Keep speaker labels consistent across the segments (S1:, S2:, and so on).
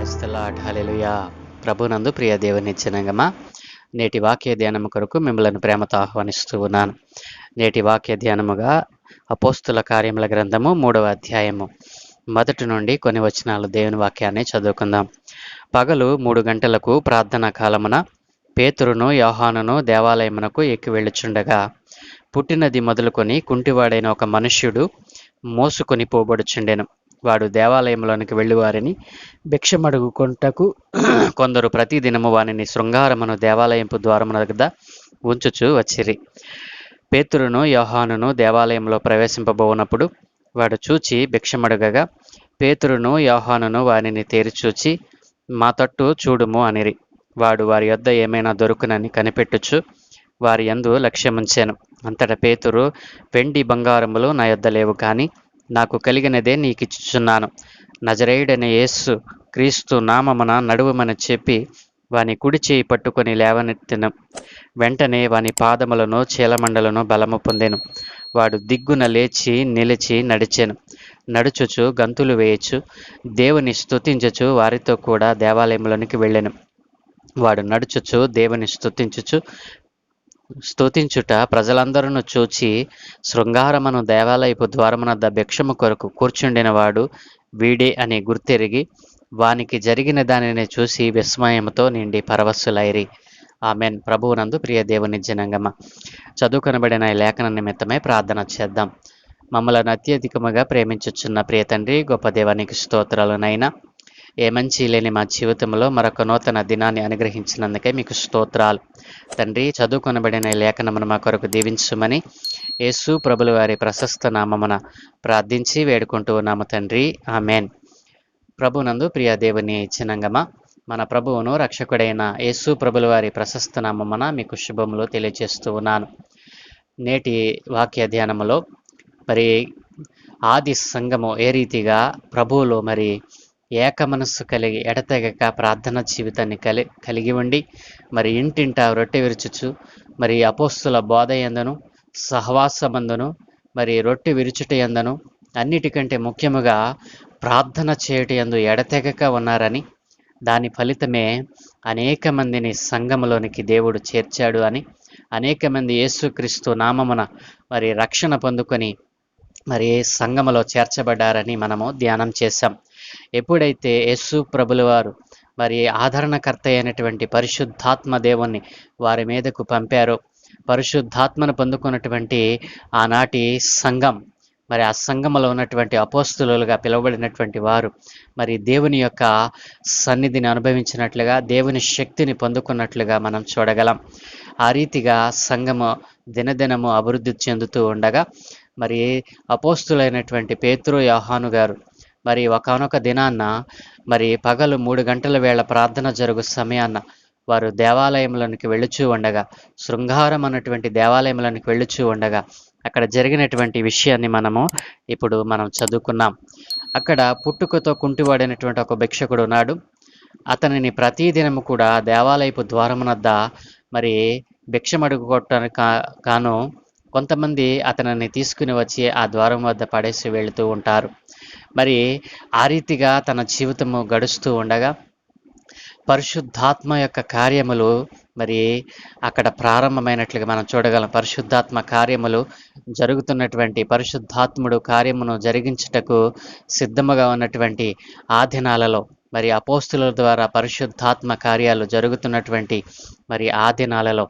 S1: Praise the lord. హల్లెలూయా. ప్రభునందు ప్రియ దేవుని జనాంగమా, నేటి వాక్య ధ్యానము కొరకు మిమ్మల్ని ప్రేమతో ఆహ్వానిస్తూ ఉన్నాను. నేటి వాక్య ధ్యానముగా అపోస్తుల కార్యముల గ్రంథము 3వ అధ్యాయము 1 నుండి కొన్ని వచనాలు దేవుని వాక్యాన్ని చదువుకుందాం. పగలు 3 గంటలకు ప్రార్థనా కాలమున పేతురును యోహానును దేవాలయమునకు ఎక్కి వెళ్ళుచుండగా, పుట్టినది మొదలుకొని కుంటివాడైన ఒక మనుష్యుడు మోసుకొని పోబడుచుండెను. వాడు దేవాలయంలోనికి వెళ్ళివారిని భిక్షమడుగుకొనుటకు కొందరు ప్రతిదినము వానిని శృంగారమును దేవాలయంపు ద్వారమున వద్ద ఉంచుచూ వచ్చిరి. పేతురును యోహానును దేవాలయంలో ప్రవేశింపబోనప్పుడు వాడు చూచి భిక్షమడుగగా, పేతురును యోహానును వానిని తేరిచూచి, మా తట్టు చూడుము అనిరి. వాడు వారి యొద్ద ఏమైనా దొరుకునని కనిపెట్టుచు వారి యందు లక్ష్యముంచెను. అంతట పేతురు, వెండి బంగారములు నా యొద్ద లేవు, కానీ నాకు కలిగినదే నీకిచ్చుచున్నాను. నజరేయుడైన యేసు క్రీస్తు నామమున నడువమని చెప్పి వాని కుడి చేయి పట్టుకొని లేవనెత్తెను. వెంటనే వాని పాదములను చీలమండలను బలము పొందెను. వాడు దిగ్గున లేచి నిలిచి నడిచెను. నడుచుచు గంతులు వేయచు దేవుని స్తుతించుచు వారితో కూడా దేవాలయంలోనికి వెళ్ళెను. వాడు నడుచుచు దేవుని స్తుతించుట ప్రజలందరూ చూచి, శృంగారమును దేవాలయపు ద్వారమునద్ద భిక్షము కొరకు కూర్చుండిన వాడు వీడే అని గుర్తెరిగి, వానికి జరిగిన దానిని చూసి విస్మయముతో నిండి పరవశులైరి. ఆమెన్. ప్రభువునందు ప్రియ దేవుని జనాంగమా, చదువుకొనబడిన ఈ లేఖన నిమిత్తమై ప్రార్థన చేద్దాం. మమ్మలను అత్యధికముగా ప్రేమించుచున్న ప్రియ తండ్రి, గొప్ప దేవానికి స్తోత్రాలునైనా. ఏ మంచి లేని మా జీవితంలో మరొక నూతన దినాన్ని అనుగ్రహించినందుకే మీకు స్తోత్రాలు తండ్రి. చదువుకొనబడిన ఈ లేఖనమును మా కొరకు దీవించుమని యేసు ప్రభుల వారి ప్రశస్త నామమున ప్రార్థించి వేడుకుంటూ ఉన్నాము తండ్రి. ఆమెన్. ప్రభునందు ప్రియ దేవుని జనాంగమా, మన ప్రభువును రక్షకుడైన యేసు ప్రభుల వారి ప్రశస్త నామమున మీకు శుభములు తెలియజేస్తూ ఉన్నాను. నేటి వాక్య ధ్యానములో మరి ఆది సంఘము ఏ రీతిగా ప్రభువులో మరి ఏక మనస్సు కలిగి ఎడతెగక ప్రార్థన జీవితాన్ని కలిగి ఉండి మరి ఇంటింటా రొట్టె విరుచుచు మరి అపోస్తుల బోధ యందును సహవాసమందును మరి రొట్టె విరుచుట యందును అన్నిటికంటే ముఖ్యముగా ప్రార్థన చేయుట యందు ఎడతెగక ఉన్నారని, దాని ఫలితమే అనేక మందిని సంఘములోనికి దేవుడు చేర్చాడు అని, అనేక మంది యేసుక్రీస్తు నామమున మరి రక్షణ పొందుకొని మరి సంఘములో చేర్చబడ్డారని మనము ధ్యానం చేశాం. ఎప్పుడైతే యేసు ప్రభుల వారు మరి ఆదరణకర్త అయినటువంటి పరిశుద్ధాత్మ దేవుణ్ణి వారి మీదకు పంపారో, పరిశుద్ధాత్మను పొందుకున్నటువంటి ఆనాటి సంఘం మరి ఆ సంఘములో ఉన్నటువంటి అపోస్తులుగా పిలువబడినటువంటి వారు మరి దేవుని యొక్క సన్నిధిని అనుభవించినట్లుగా, దేవుని శక్తిని పొందుకున్నట్లుగా మనం చూడగలం. ఆ రీతిగా సంఘము దినదినము అభివృద్ధి చెందుతూ ఉండగా మరి అపోస్తులైనటువంటి పేతురు యోహాను గారు మరి ఒకానొక దినాన్న మరి పగలు 3 గంటల వేళ ప్రార్థన జరుగు సమయాన్న వారు దేవాలయంలోనికి వెళ్ళుచూ ఉండగా, శృంగారం అన్నటువంటి దేవాలయంలోనికి వెళ్ళుచూ ఉండగా అక్కడ జరిగినటువంటి విషయాన్ని ఇప్పుడు మనం చదువుకున్నాం. అక్కడ పుట్టుకతో కుంటివాడైనటువంటి ఒక భిక్షకుడు ఉన్నాడు. అతనిని ప్రతిదినము కూడా దేవాలయపు ద్వారమునద్ద మరి భిక్షమడుగుకోవటానికి కాను కొంతమంది అతనిని తీసుకుని వచ్చి ఆ ద్వారం వద్ద పడేసి వెళుతూ ఉంటారు. మరి ఆ రీతిగా తన జీవితము గడుస్తూ ఉండగా పరిశుద్ధాత్మ యొక్క కార్యములు మరి అక్కడ ప్రారంభమైనట్లుగా మనం చూడగలం. పరిశుద్ధాత్మ కార్యములు జరుగుతున్నటువంటి, పరిశుద్ధాత్ముడు కార్యమును జరిగించుటకు సిద్ధముగా ఉన్నటువంటి ఆ దినాలలో మరి అపోస్తుల ద్వారా పరిశుద్ధాత్మ కార్యాలు జరుగుతున్నటువంటి మరి ఆ దినాలలో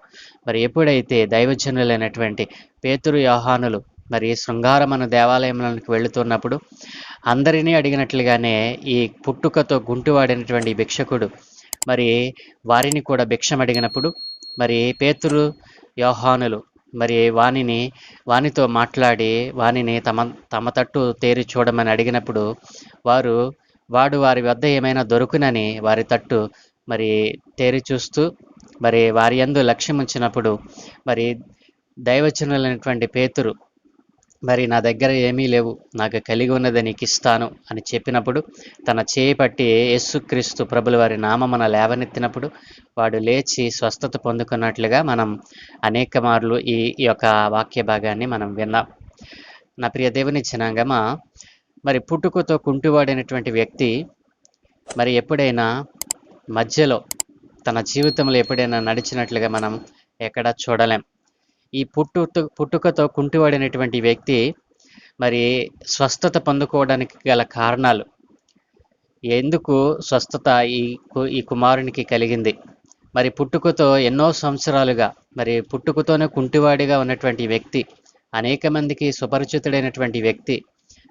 S1: మరి ఎప్పుడైతే దైవజనులైనటువంటి పేతురు యోహానులు మరి శృంగారమను దేవాలయంలోకి వెళుతున్నప్పుడు అందరినీ అడిగినట్లుగానే ఈ పుట్టుకతో గుంటువాడినటువంటి భిక్షకుడు మరి వారిని కూడా భిక్షం అడిగినప్పుడు మరి పేతురు యోహానులు మరి వానితో మాట్లాడి వానిని తమ తట్టు తేరి చూడమని అడిగినప్పుడు వాడు వారి వద్ద ఏమైనా దొరుకునని వారి తట్టు మరి తేరి చూస్తూ మరి వారి యందు లక్ష్యం ఉంచినప్పుడు మరి దైవజనులైనటువంటి పేతురు మరి నా దగ్గర ఏమీ లేవు, నాకు కలిగి ఉన్నది నీకు ఇస్తాను అని చెప్పినప్పుడు తన చేయి పట్టి యేసుక్రీస్తు ప్రభుల వారి నామమున లేవనెత్తినప్పుడు వాడు లేచి స్వస్థత పొందుకున్నట్లుగా మనం అనేక మార్లు ఈ యొక్క వాక్య భాగాన్ని మనం విన్నాం. నా ప్రియ దేవుని జనాంగమా, మరి పుట్టుకతో కుంటివాడైనటువంటి వ్యక్తి మరి ఎప్పుడైనా మధ్యలో తన జీవితంలో ఎప్పుడైనా నడిచినట్లుగా మనం ఎక్కడా చూడలేం. ఈ పుట్టుకతో కుంటివాడినటువంటి వ్యక్తి మరి స్వస్థత పొందుకోవడానికి గల కారణాలు, ఎందుకు స్వస్థత ఈ కుమారునికి కలిగింది? మరి పుట్టుకతో ఎన్నో సంవత్సరాలుగా మరి పుట్టుకతోనే కుంటివాడిగా ఉన్నటువంటి వ్యక్తి, అనేక మందికి సుపరిచితుడైనటువంటి వ్యక్తి,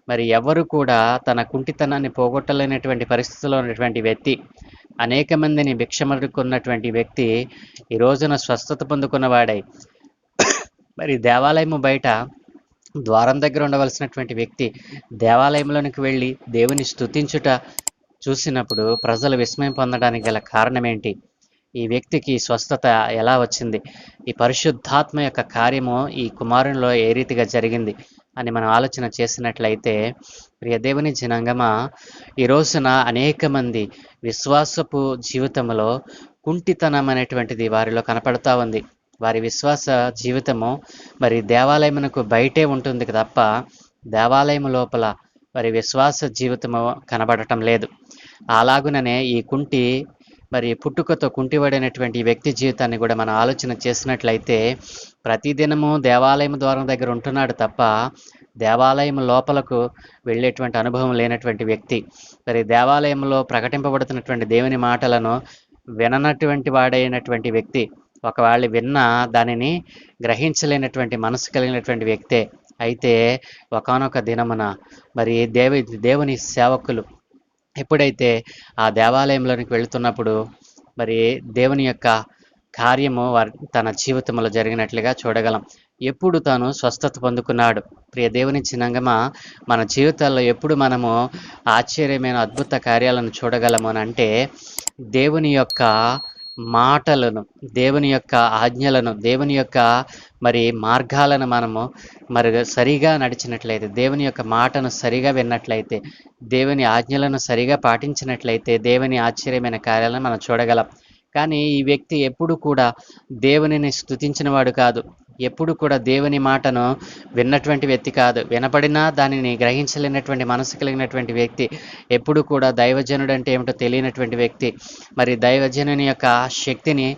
S1: మరి ఎవరు కూడా తన కుంటితనాన్ని పోగొట్టలేనటువంటి పరిస్థితిలో ఉన్నటువంటి వ్యక్తి, అనేక మందిని భిక్షమడుకున్నటువంటి వ్యక్తి ఈ రోజున స్వస్థత పొందుకున్నవాడై మరి దేవాలయము బయట ద్వారం దగ్గర ఉండవలసినటువంటి వ్యక్తి దేవాలయంలోనికి వెళ్ళి దేవుని స్తుతించుట చూసినప్పుడు ప్రజలు విస్మయం పొందడానికి గల కారణం ఏంటి? ఈ వ్యక్తికి స్వస్థత ఎలా వచ్చింది? ఈ పరిశుద్ధాత్మ యొక్క కార్యము ఈ కుమారునిలో ఏ రీతిగా జరిగింది అని మనం ఆలోచన చేసినట్లయితే, ప్రియ దేవుని జనాంగమా, ఈ రోజున అనేక మంది విశ్వాసపు జీవితంలో కుంటితనం అనేటువంటిది వారిలో కనపడతా ఉంది. వారి విశ్వాస జీవితము మరి దేవాలయమునకు బయటే ఉంటుంది తప్ప దేవాలయం లోపల వారి విశ్వాస జీవితము కనబడటం లేదు. అలాగుననే ఈ కుంటి మరి పుట్టుకతో కుంటివాడైనటువంటి వ్యక్తి జీవితాన్ని కూడా మనం ఆలోచన చేసినట్లయితే, ప్రతిదినము దేవాలయం ద్వారం దగ్గర ఉంటున్నాడు తప్ప దేవాలయం లోపలకు వెళ్ళేటువంటి అనుభవం లేనటువంటి వ్యక్తి, మరి దేవాలయంలో ప్రకటింపబడుతున్నటువంటి దేవుని మాటలను విననటువంటి వాడైనటువంటి వ్యక్తి, ఒకవేళ విన్నా దానిని గ్రహించలేనటువంటి మనసు కలిగినటువంటి వ్యక్తే. అయితే ఒకానొక దినమున మరి దేవుని సేవకులు ఎప్పుడైతే ఆ దేవాలయంలోనికి వెళుతున్నప్పుడు మరి దేవుని యొక్క కార్యము తన జీవితంలో జరిగినట్లుగా చూడగలం. ఎప్పుడు తాను స్వస్థత పొందుకున్నాడు? ప్రియ దేవుని చిన్నంగమా, మన జీవితాల్లో ఎప్పుడు మనము ఆశ్చర్యమైన అద్భుత కార్యాలను చూడగలము అని అంటే, దేవుని యొక్క మాటలను, దేవుని యొక్క ఆజ్ఞలను, దేవుని యొక్క మరి మార్గాలను మనము మరి సరిగా నడిచినట్లయితే, దేవుని యొక్క మాటను సరిగా విన్నట్లయితే, దేవుని ఆజ్ఞలను సరిగా పాటించినట్లయితే దేవుని ఆశ్చర్యమైన కార్యాలను మనం చూడగలం. కానీ ఈ వ్యక్తి ఎప్పుడు కూడా దేవునిని స్తుతించిన వాడు కాదు, ఎప్పుడు కూడా దేవుని మాటను విన్నటువంటి వ్యక్తి కాదు, వినపడినా దానిని గ్రహించలేనటువంటి మనసు కలిగినటువంటి వ్యక్తి, ఎప్పుడు కూడా దైవజనుడు అంటే ఏమిటో తెలియనటువంటి వ్యక్తి, మరి దైవజనుని యొక్క శక్తిని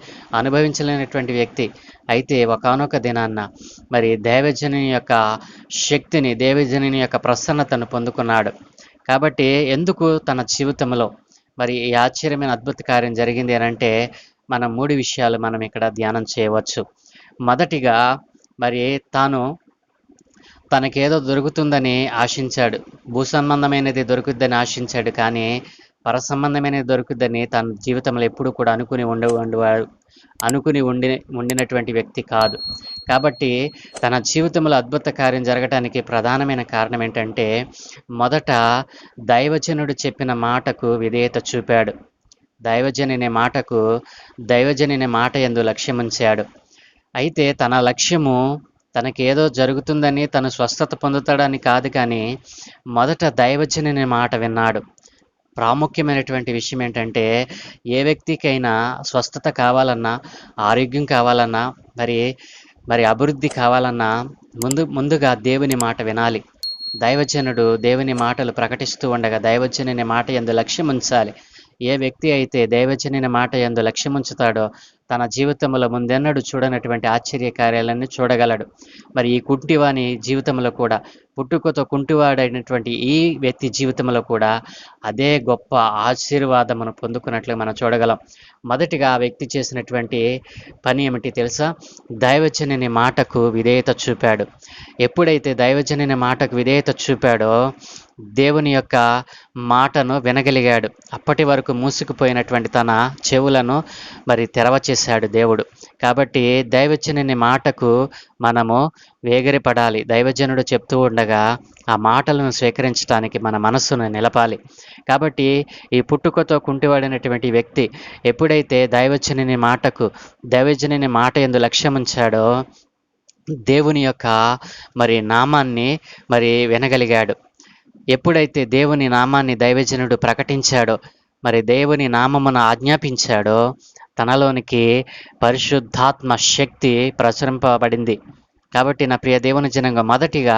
S1: అనుభవించలేనటువంటి వ్యక్తి. అయితే ఒకానొక దినాన్న మరి దైవజనుని యొక్క శక్తిని, దైవజనుని యొక్క ప్రసన్నతను పొందుకున్నాడు. కాబట్టి ఎందుకు తన జీవితంలో మరి ఈ ఆశ్చర్యమైన అద్భుత కార్యం జరిగింది అని అంటే, మనం 3 విషయాలు మనం ఇక్కడ ధ్యానం చేయవచ్చు. మొదటిగా మరి తనకేదో దొరుకుతుందని ఆశించాడు, భూసంబంధమైనది దొరుకుద్దని ఆశించాడు, కానీ పరసంబంధమైనది దొరుకుద్దని తన జీవితంలో ఎప్పుడు కూడా ఉండినటువంటి వ్యక్తి కాదు. కాబట్టి తన జీవితంలో అద్భుత కార్యం జరగటానికి ప్రధానమైన కారణం ఏంటంటే, మొదట దైవజనుడు చెప్పిన మాటకు విధేయత చూపాడు. దైవజనుని మాట యందు లక్ష్యముంచాడు. అయితే తన లక్ష్యము తనకేదో జరుగుతుందని, తను స్వస్థత పొందుతాడని కాదు, కానీ మొదట దైవజనుని మాట విన్నాడు. ప్రాముఖ్యమైనటువంటి విషయం ఏంటంటే, ఏ వ్యక్తికైనా స్వస్థత కావాలన్నా, ఆరోగ్యం కావాలన్నా, మరి అభివృద్ధి కావాలన్నా ముందుగా దేవుని మాట వినాలి. దైవజనుడు దేవుని మాటలు ప్రకటిస్తూ ఉండగా దైవజనుని మాట యందు లక్ష్యం ఉంచాలి. ఏ వ్యక్తి అయితే దైవజనుని మాట యందు లక్ష్యం ఉంచుతాడో తన జీవితంలో ముందెన్నడూ చూడనటువంటి ఆశ్చర్య కార్యాలన్నీ చూడగలడు. మరి ఈ కుంటివాని జీవితంలో కూడా, పుట్టుకతో కుంటివాడైనటువంటి ఈ వ్యక్తి జీవితంలో కూడా అదే గొప్ప ఆశీర్వాదమును పొందుకున్నట్లు మనం చూడగలం. మొదటిగా ఆ వ్యక్తి చేసినటువంటి పని ఏమిటి తెలుసా? దైవజనుని మాటకు విధేయత చూపాడు. ఎప్పుడైతే దైవజనుని మాటకు విధేయత చూపాడో దేవుని యొక్క మాటను వినగలిగాడు. అప్పటి వరకు మూసుకుపోయినటువంటి తన చెవులను మరి తెరవచేశాడు దేవుడు. కాబట్టి దైవజనుని మాటకు మనము వేగిరపడాలి. దైవజనుడు చెప్తూ ఉండగా ఆ మాటలను స్వీకరించడానికి మన మనస్సును నిలపాలి. కాబట్టి ఈ పుట్టుకతో కుంటివాడినటువంటి వ్యక్తి ఎప్పుడైతే దైవజనుని మాట యందు లక్ష్యముంచాడో దేవుని యొక్క మరి నామాన్ని మరి వినగలిగాడు. ఎప్పుడైతే దేవుని నామాన్ని దైవజనుడు ప్రకటించాడో, మరి దేవుని నామమును ఆజ్ఞాపించాడో, తనలోనికి పరిశుద్ధాత్మ శక్తి ప్రచురింపబడింది. కాబట్టి నా ప్రియ దేవుని జనంగా, మొదటిగా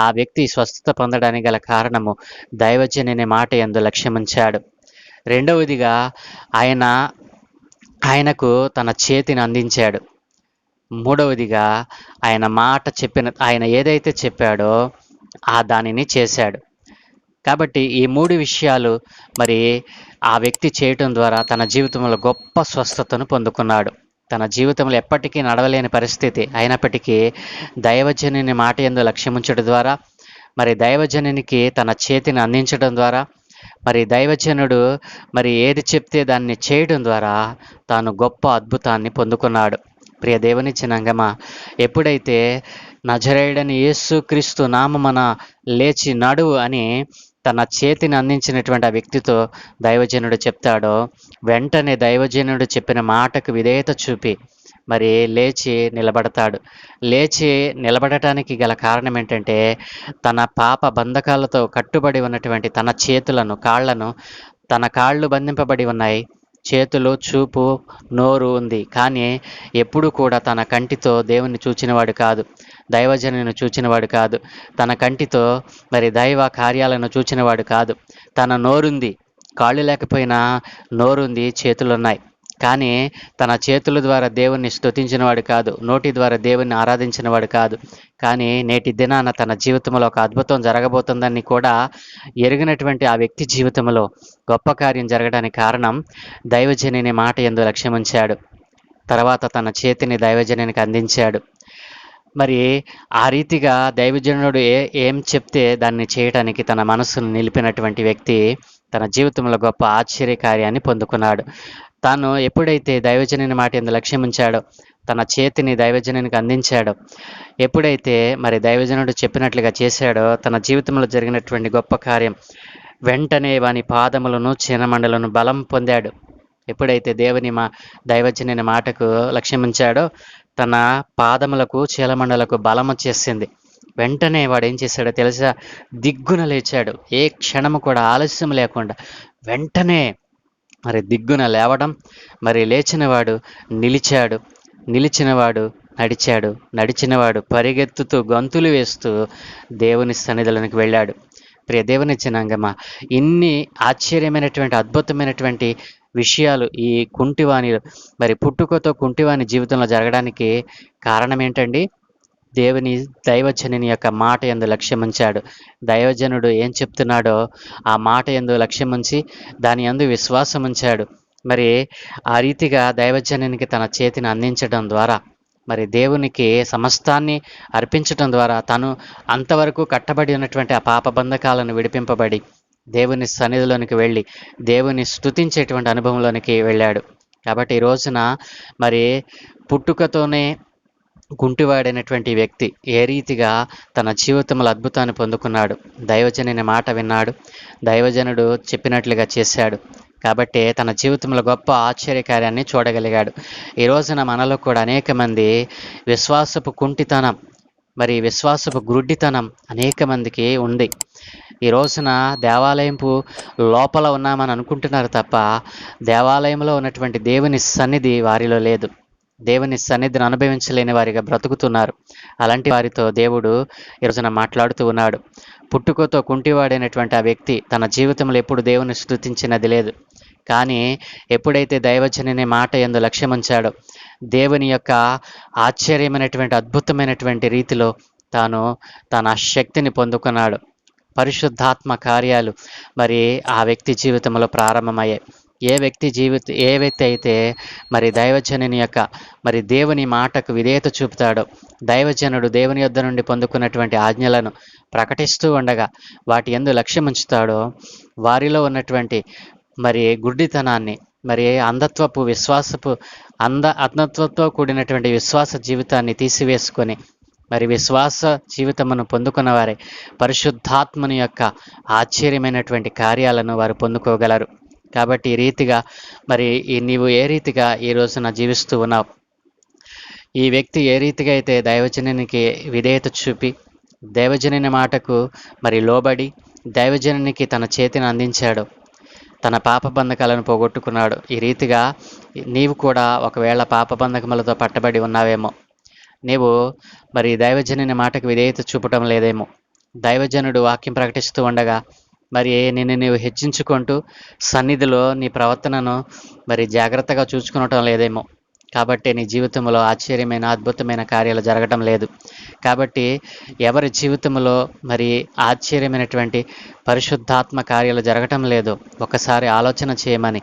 S1: ఆ వ్యక్తి స్వస్థత పొందడానికి గల కారణము దైవజనుని మాట యందు లక్ష్యముంచాడు. రెండవదిగా ఆయన ఆయనకు తన చేతిని అందించాడు. మూడవదిగా ఆయన ఏదైతే చెప్పాడో దానిని చేశాడు. కాబట్టి ఈ 3 విషయాలు మరి ఆ వ్యక్తి చేయటం ద్వారా తన జీవితంలో గొప్ప స్వస్థతను పొందుకున్నాడు. తన జీవితంలో ఎప్పటికీ నడవలేని పరిస్థితి అయినప్పటికీ దైవజనుని మాట యందు లక్ష్యముంచడం ద్వారా, మరి దైవజనునికి తన చేతిని అందించడం ద్వారా, మరి దైవజనుడు మరి ఏది చెప్తే దాన్ని చేయడం ద్వారా తాను గొప్ప అద్భుతాన్ని పొందుకున్నాడు. ప్రియ దేవుని జనాంగమా, ఎప్పుడైతే నజరేయుడైన యేసుక్రీస్తు నామమున లేచి నడువు అని తన చేతిని అందించినటువంటి ఆ వ్యక్తితో దైవజనుడు చెప్తాడో, వెంటనే దైవజనుడు చెప్పిన మాటకు విధేయత చూపి మరి లేచి నిలబడతాడు. లేచి నిలబడటానికి గల కారణం ఏంటంటే, తన పాప బంధకాలతో కట్టుబడి ఉన్నటువంటి తన చేతులను, తన కాళ్ళు బంధింపబడి ఉన్నాయి. చేతులు, చూపు, నోరు ఉంది. కానీ ఎప్పుడు కూడా తన కంటితో దేవుణ్ణి చూచినవాడు కాదు, దైవజనుని చూచినవాడు కాదు. తన కంటితో మరి దైవ కార్యాలను చూచినవాడు కాదు. తన నోరుంది, కాళ్ళు లేకపోయినా నోరుంది, చేతులున్నాయి. కానీ తన చేతుల ద్వారా దేవుణ్ణి స్తుతించినవాడు కాదు, నోటి ద్వారా దేవుణ్ణి ఆరాధించినవాడు కాదు. కానీ నేటి దినాన తన జీవితంలో ఒక అద్భుతం జరగబోతుందని కూడా ఎరిగినటువంటి ఆ వ్యక్తి జీవితంలో గొప్ప కార్యం జరగడానికి కారణం దైవజనుని మాట యందు లక్ష్యముంచాడు. తర్వాత తన చేతిని దైవజనునికి అందించాడు. మరి ఆ రీతిగా దైవజనుడు ఏం చెప్తే దాన్ని చేయటానికి తన మనస్సును నిలిపినటువంటి వ్యక్తి తన జీవితంలో గొప్ప ఆశ్చర్యకార్యాన్ని పొందుకున్నాడు. తాను ఎప్పుడైతే దైవజనుని మాట యందు లక్ష్యముంచాడో, తన చేతిని దైవజనునికి అందించాడో, ఎప్పుడైతే మరి దైవజనుడు చెప్పినట్లుగా చేశాడో, తన జీవితంలో జరిగినటువంటి గొప్ప కార్యం, వెంటనే వాని పాదములను, చీనమండలను బలం పొందాడు. ఎప్పుడైతే దైవజనుని మాటకు లక్ష్యముంచాడో, తన పాదములకు, చీలమండలకు బలం వచ్చేసింది. వెంటనే వాడు ఏం చేశాడో తెలుసా? దిగ్గున లేచాడు. ఏ క్షణము కూడా ఆలస్యం లేకుండా వెంటనే మరి దిగ్గున లేవడం, మరి లేచినవాడు నిలిచాడు, నిలిచినవాడు నడిచాడు, నడిచినవాడు పరిగెత్తుతూ గంతులు వేస్తూ దేవుని సన్నిధిలోనికి వెళ్ళాడు. ప్రియ దేవుని జనాంగమా, ఇన్ని ఆశ్చర్యమైనటువంటి అద్భుతమైనటువంటి విషయాలు ఈ కుంటివాణి మరి పుట్టుకతో కుంటివాణి జీవితంలో జరగడానికి కారణం ఏంటండి? దైవజనుని యొక్క మాట యందు లక్ష్యముంచాడు. దైవజనుడు ఏం చెప్తున్నాడో ఆ మాట యందు లక్ష్యముంచి దాని యందు విశ్వాసం ఉంచాడు. మరి ఆ రీతిగా దైవజనునికి తన చేతిని అందించడం ద్వారా, మరి దేవునికి సమస్తాన్ని అర్పించడం ద్వారా తను అంతవరకు కట్టబడి ఉన్నటువంటి ఆ పాప బంధకాలను విడిపింపబడి దేవుని సన్నిధిలోనికి వెళ్ళి దేవుని స్తుతించేటువంటి అనుభవంలోనికి వెళ్ళాడు. కాబట్టి ఈ రోజున మరి పుట్టుకతోనే కుంటివాడైనటువంటి వ్యక్తి ఏ రీతిగా తన జీవితంలో అద్భుతాన్ని పొందుకున్నాడు? దైవజనుని మాట విన్నాడు, దైవజనుడు చెప్పినట్లుగా చేశాడు. కాబట్టి తన జీవితంలో గొప్ప ఆశ్చర్యకార్యాన్ని చూడగలిగాడు. ఈ రోజున మనలో కూడా అనేక మంది విశ్వాసపు కుంటితనం, మరి విశ్వాసపు గ్రుడ్డితనం అనేక మందికి ఉంది. ఈ రోజున దేవాలయంపు లోపల ఉన్నామని అనుకుంటున్నారు తప్ప దేవాలయంలో ఉన్నటువంటి దేవుని సన్నిధి వారిలో లేదు. దేవుని సన్నిధిని అనుభవించలేని వారిగా బ్రతుకుతున్నారు. అలాంటి వారితో దేవుడు ఈ రోజున మాట్లాడుతూ ఉన్నాడు. పుట్టుకతో కుంటివాడైనటువంటి ఆ వ్యక్తి తన జీవితంలో ఎప్పుడు దేవుని స్తుతించినది లేదు. కానీ ఎప్పుడైతే దైవజనుని మాట యందు లక్ష్యముంచాడో, దేవుని యొక్క ఆశ్చర్యమైనటువంటి అద్భుతమైనటువంటి రీతిలో తాను తన శక్తిని పొందుకున్నాడు. పరిశుద్ధాత్మ కార్యాలు మరి ఆ వ్యక్తి జీవితంలో ప్రారంభమయ్యాయి. ఏ వ్యక్తి అయితే మరి దైవజనుని యొక్క మరి దేవుని మాటకు విధేయత చూపుతాడో, దైవజనుడు దేవుని యొద్ద నుండి పొందుకున్నటువంటి ఆజ్ఞలను ప్రకటిస్తూ ఉండగా వాటి యందు లక్ష్యముంచుతాడో, వారిలో ఉన్నటువంటి మరి గుడ్డితనాన్ని, మరి అంధత్వంతో కూడినటువంటి విశ్వాస జీవితాన్ని తీసివేసుకొని మరి విశ్వాస జీవితమును పొందుకున్న వారే పరిశుద్ధాత్మని యొక్క ఆశ్చర్యమైనటువంటి కార్యాలను వారు పొందుకోగలరు. కాబట్టి ఈ రీతిగా మరి నీవు ఏ రీతిగా ఈ రోజున జీవిస్తూ ఉన్నావు? ఈ వ్యక్తి ఏ రీతిగా అయితే దైవజనునికి విధేయత చూపి దైవజనుని మాటకు మరి లోబడి దైవజనునికి తన చేతిని అందించాడు, తన పాప బంధకాలను పోగొట్టుకున్నాడు. ఈ రీతిగా నీవు కూడా ఒకవేళ పాప బంధకములతో పట్టబడి ఉన్నావేమో, నీవు మరి దైవజనుని మాటకు విధేయత చూపటం లేదేమో, దైవజనుడు వాక్యం ప్రకటిస్తూ ఉండగా మరి నిన్ను నీవు హెచ్చించుకుంటూ సన్నిధిలో నీ ప్రవర్తనను మరి జాగ్రత్తగా చూసుకునటం లేదేమో. కాబట్టి నీ జీవితంలో ఆశ్చర్యమైన అద్భుతమైన కార్యాలు జరగటం లేదు. కాబట్టి ఎవరి జీవితంలో మరి ఆశ్చర్యమైనటువంటి పరిశుద్ధాత్మ కార్యాలు జరగటం లేదు, ఒకసారి ఆలోచన చేయమని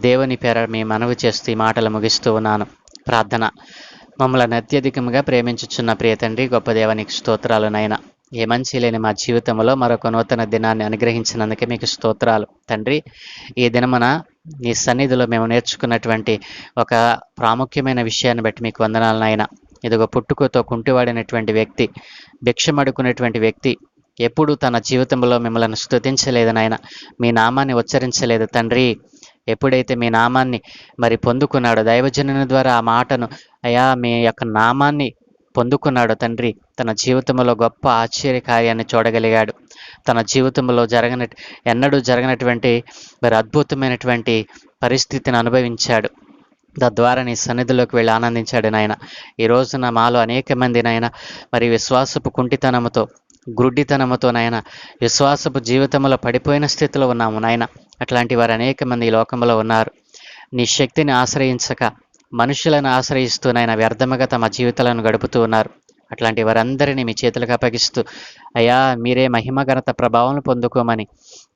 S1: దేవుని పేర మీ మనవి చేస్తూ ఈ మాటలు ముగిస్తూ ఉన్నాను. ప్రార్థన. మమ్మల్ని అత్యధికంగా ప్రేమించుచున్న ప్రియ తండ్రి, గొప్ప దేవానికి స్తోత్రాలు నాయనా. ఏ మంచి లేని మా జీవితంలో మరొక నూతన దినాన్ని అనుగ్రహించినందుకే మీకు స్తోత్రాలు తండ్రి. ఈ దినమున నీ సన్నిధిలో మేము నేర్చుకున్నటువంటి ఒక ప్రాముఖ్యమైన విషయాన్ని బట్టి మీకు వందనాలు నాయన. ఇదిగో పుట్టుకతో కుంటివాడినటువంటి వ్యక్తి, భిక్షమడుకునేటువంటి వ్యక్తి ఎప్పుడు తన జీవితంలో మిమ్మల్ని స్తుతించలేదు నాయన, మీ నామాన్ని ఉచ్చరించలేదు తండ్రి. ఎప్పుడైతే మీ నామాన్ని మరి పొందుకున్నాడో, దైవజనుని ద్వారా ఆ మాటను, అయా మీ యొక్క నామాన్ని పొందుకున్నాడు తండ్రి, తన జీవితంలో గొప్ప ఆశ్చర్య కార్యాన్ని చూడగలిగాడు. తన జీవితంలో ఎన్నడూ జరగనటువంటి మరి అద్భుతమైనటువంటి పరిస్థితిని అనుభవించాడు. తద్వారా నీ సన్నిధిలోకి వెళ్ళి ఆనందించాడు నాయన. ఈ రోజున మాలో అనేక మంది నాయన మరి విశ్వాసపు కుంటితనముతో, గ్రుడ్డితనముతో నాయన విశ్వాసపు జీవితంలో పడిపోయిన స్థితిలో ఉన్నాము నాయన. అట్లాంటి వారు అనేక మంది ఈ లోకంలో ఉన్నారు. నీ శక్తిని ఆశ్రయించక మనుషులను ఆశ్రయిస్తూ నాయన వ్యర్థముగా తమ జీవితాలను గడుపుతూ ఉన్నారు. అట్లాంటి వారందరినీ మీ చేతులకు అప్పగిస్తూ అయ్యా మీరే మహిమ ఘనత ప్రభావం పొందుకోమని,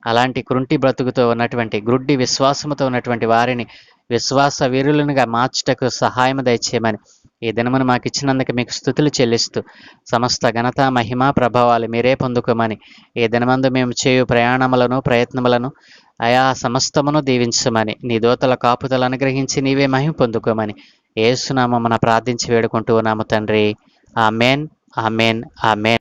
S1: అలాంటి కృంటి బ్రతుకుతో ఉన్నటువంటి గ్రుడ్డి విశ్వాసముతో ఉన్నటువంటి వారిని విశ్వాస వీరులనుగా మార్చుటకు సహాయం దయచేయమని ఈ దినమును మాకు ఇచ్చినందుకు మీకు స్తుతులు చెల్లిస్తూ సమస్త ఘనత మహిమ ప్రభావాలు మీరే పొందుకోమని, ఈ దినమందు మేము చేయు ప్రయాణములను ప్రయత్నములను అయా సమస్తమును దీవించమని, నీ దూతల కాపుదలు అనుగ్రహించి నీవే మహిమ పొందుకోమని యేసునామమున ప్రార్థించి వేడుకుంటూ ఉన్నాము తండ్రి. Amen, amen, amen.